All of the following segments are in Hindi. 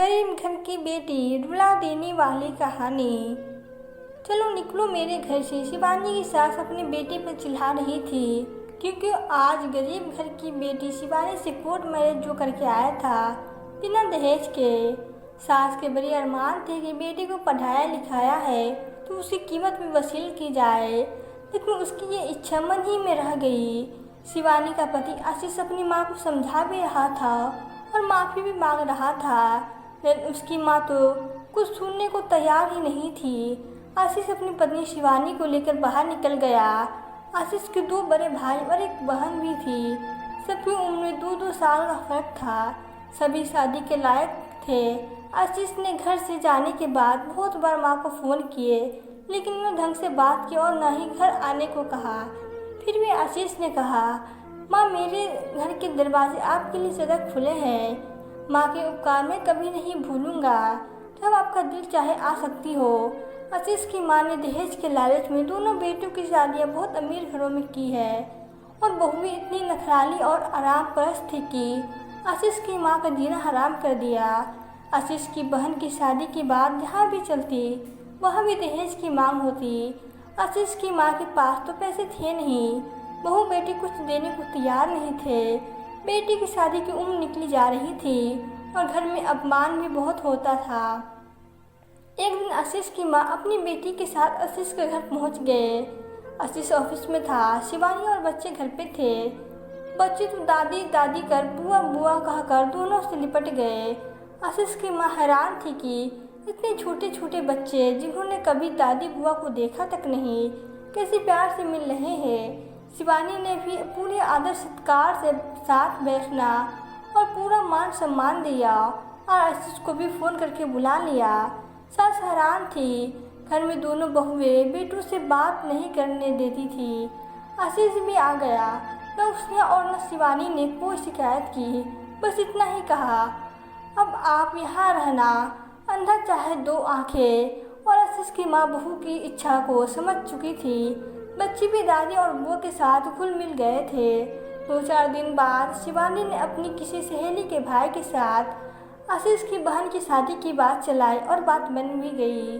गरीब घर की बेटी रुला देने वाली कहानी। चलो निकलो मेरे घर से, शिवानी की सास अपनी बेटी पर चिल्ला रही थी क्योंकि आज गरीब घर की बेटी शिवानी से कोर्ट मैरिज जो करके आया था बिना दहेज के। सास के बड़े अरमान थे कि बेटी को पढ़ाया लिखाया है तो उसकी कीमत भी वसूल की जाए, लेकिन उसकी ये इच्छा मन ही में रह गई। शिवानी का पति आशीष अपनी माँ को समझा भी रहा था और माफ़ी भी मांग रहा था, लेकिन उसकी माँ तो कुछ सुनने को तैयार ही नहीं थी। आशीष अपनी पत्नी शिवानी को लेकर बाहर निकल गया। आशीष के 2 बड़े भाई और एक बहन भी थी। सबकी उम्र में 2-2 साल का फर्क था। सभी शादी के लायक थे। आशीष ने घर से जाने के बाद बहुत बार माँ को फ़ोन किए, लेकिन न ढंग से बात की और न ही घर आने को कहा। फिर भी आशीष ने कहा, माँ मेरे घर के दरवाजे आपके लिए सदा खुले हैं। माँ के उपकार मैं कभी नहीं भूलूंगा। जब आपका दिल चाहे आ सकती हो। आशीष की माँ ने दहेज के लालच में दोनों बेटों की शादियाँ बहुत अमीर घरों में की है और बहू भी इतनी नखराली और आराम परस्त थी कि आशीष की माँ का जीना हराम कर दिया। आशीष की बहन की शादी की बात जहाँ भी चलती वहाँ भी दहेज की मांग होती। आशीष की माँ के पास तो पैसे थे नहीं, बहू बेटी कुछ देने को तैयार नहीं थे। बेटी की शादी की उम्र निकली जा रही थी और घर में अपमान भी बहुत होता था। एक दिन आशीष की माँ अपनी बेटी के साथ आशीष के घर पहुँच गए। आशीष ऑफिस में था, शिवानी और बच्चे घर पे थे। बच्चे तो दादी दादी कर बुआ बुआ कहकर दोनों से लिपट गए। आशीष की माँ हैरान थी कि इतने छोटे छोटे बच्चे जिन्होंने कभी दादी बुआ को देखा तक नहीं, कैसे प्यार से मिल रहे हैं। शिवानी ने भी पूरे आदर सत्कार से साथ बैठना और पूरा मान सम्मान दिया और आशीष को भी फ़ोन करके बुला लिया। सास हैरान थी। घर में दोनों बहुएं बेटों से बात नहीं करने देती थी। आशीष भी आ गया। न उसने और न शिवानी ने कोई शिकायत की, बस इतना ही कहा, अब आप यहाँ रहना, अंधा चाहे 2 आँखें। और आशीष की माँ बहू की इच्छा को समझ चुकी थी। बच्चे भी दादी और बुआ के साथ घुल मिल गए थे। 2-4 दिन बाद शिवानी ने अपनी किसी सहेली के भाई के साथ आशीष की बहन की शादी की बात चलाई और बात बन भी गई।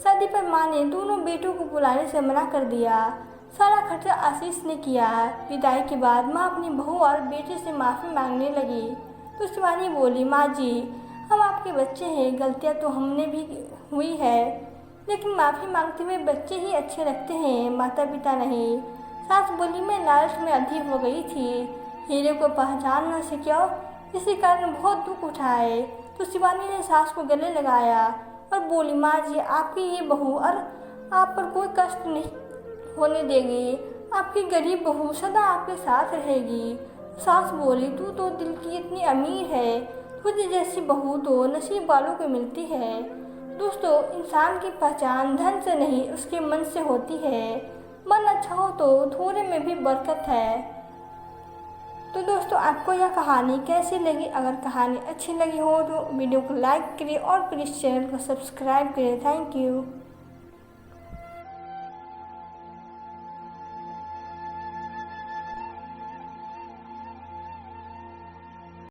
शादी पर माँ ने दोनों बेटों को बुलाने से मना कर दिया। सारा खर्चा आशीष ने किया। विदाई के बाद माँ अपनी बहू और बेटे से माफ़ी मांगने लगी तो शिवानी बोली, माँ जी हम आपके बच्चे हैं, गलतियाँ तो हमने भी हुई है, लेकिन माफ़ी मांगते हुए बच्चे ही अच्छे लगते हैं, माता पिता नहीं। सास बोली, मैं लालच में अधीर हो गई थी, हीरे को पहचान न सका, इसी कारण बहुत दुख उठाए। तो शिवानी ने सास को गले लगाया और बोली, माँ जी आपकी ये बहू और आप पर कोई कष्ट नहीं होने देगी, आपकी गरीब बहू सदा आपके साथ रहेगी। सास बोली, तू तो दिल की इतनी अमीर है, तुझे जैसी बहू तो नसीब वालों को मिलती है। दोस्तों, इंसान की पहचान धन से नहीं उसके मन से होती है। मन अच्छा हो तो थोड़े में भी बरकत है। तो दोस्तों, आपको यह कहानी कैसी लगी? अगर कहानी अच्छी लगी हो तो वीडियो को लाइक करिए और प्लीज़ चैनल को सब्सक्राइब करिए। Thank you.